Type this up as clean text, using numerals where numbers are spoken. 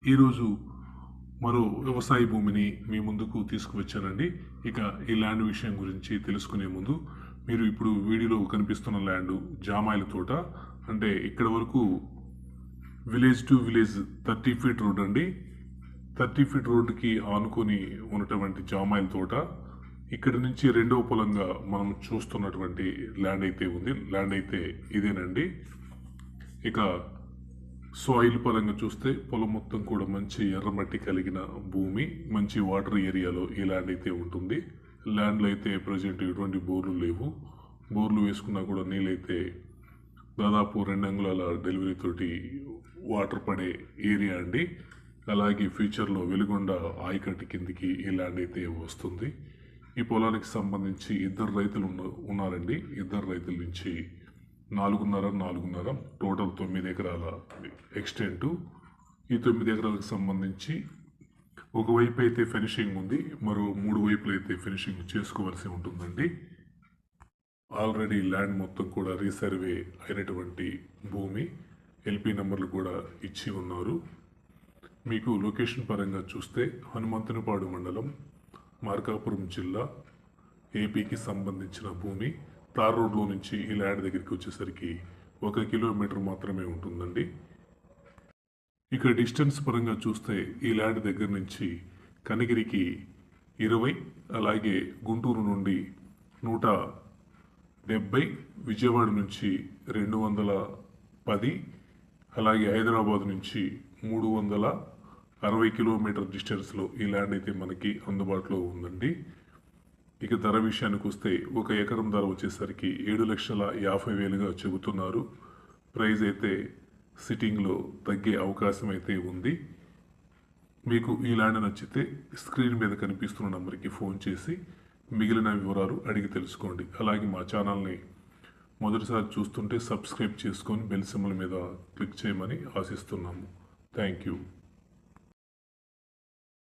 ఈరోజు మరో వ్యవసాయ భూమిని మీ ముందుకు తీసుకువచ్చానండి. ఇక ఈ ల్యాండ్ విషయం గురించి తెలుసుకునే ముందు మీరు ఇప్పుడు వీడియోలో కనిపిస్తున్న ల్యాండ్ జామాయిల తోట. అంటే ఇక్కడ వరకు village to village 30 feet road అండి. 30 ఫీట్ రోడ్డుకి ఆనుకొని ఉన్నటువంటి జామాయిల తోట. ఇక్కడి నుంచి రెండవ పొలంగా మనం చూస్తున్నటువంటి ల్యాండ్ అయితే ఉంది. ల్యాండ్ అయితే ఇదేనండి. ఇక సాయిల్ పరంగా చూస్తే పొలం మొత్తం కూడా మంచి ఎర్రమట్టి కలిగిన భూమి, మంచి వాటర్ ఏరియాలో ఈ ల్యాండ్ అయితే ఉంటుంది. ల్యాండ్లో అయితే ప్రజెంట్ ఎటువంటి బోర్లు లేవు. బోర్లు వేసుకున్నా కూడా నీళ్ళైతే దాదాపు 2 అంగుళాల డెలివరీ తోటి వాటర్ పడే ఏరియా అండి. అలాగే ఫ్యూచర్లో వెలుగొండ ఆయకట్టు కిందికి ఈ ల్యాండ్ అయితే వస్తుంది. ఈ పొలానికి సంబంధించి ఇద్దరు రైతులు ఉన్నారండి. ఇద్దరు రైతుల నుంచి 4.5 టోటల్ 9 ఎకరాల ఎక్స్టెంట్. ఈ 9 ఎకరాలకు సంబంధించి ఒకవైపు అయితే ఫినిషింగ్ ఉంది, మరో 3 వైపులు అయితే ఫినిషింగ్ చేసుకోవాల్సి ఉంటుందండి. ఆల్రెడీ ల్యాండ్ మొత్తం కూడా రీసర్వే అయినటువంటి భూమి, ఎల్పీ నెంబర్లు కూడా ఇచ్చి ఉన్నారు. మీకు లొకేషన్ పరంగా చూస్తే హనుమంతునిపాడు మండలం, మార్కాపురం జిల్లా, ఏపీకి సంబంధించిన భూమి. తార్ రోడ్లో నుంచి ఈ ల్యాండ్ దగ్గరికి వచ్చేసరికి 1 కిలోమీటర్ మాత్రమే ఉంటుందండి. ఇక డిస్టెన్స్ పరంగా చూస్తే ఈ ల్యాండ్ దగ్గర నుంచి కనిగిరికి 20, అలాగే గుంటూరు నుండి 170, విజయవాడ నుంచి 210, అలాగే హైదరాబాద్ నుంచి 360 కిలోమీటర్ డిస్టెన్స్లో ఈ ల్యాండ్ అయితే మనకి అందుబాటులో ఉందండి. ఇక ధర విషయానికి వస్తే 1 ఎకరం ధర వచ్చేసరికి 7,50,000గా చెబుతున్నారు. ప్రైస్ అయితే సిట్టింగ్లో తగ్గే అవకాశం అయితే ఉంది. మీకు ఈ ల్యాండ్ నచ్చితే స్క్రీన్ మీద కనిపిస్తున్న నంబర్కి ఫోన్ చేసి మిగిలిన వివరాలు అడిగి తెలుసుకోండి. అలాగే మా ఛానల్ని మొదటిసారి చూస్తుంటే సబ్స్క్రైబ్ చేసుకొని బెల్ సింబల్ మీద క్లిక్ చేయమని ఆశిస్తున్నాము. Thank you.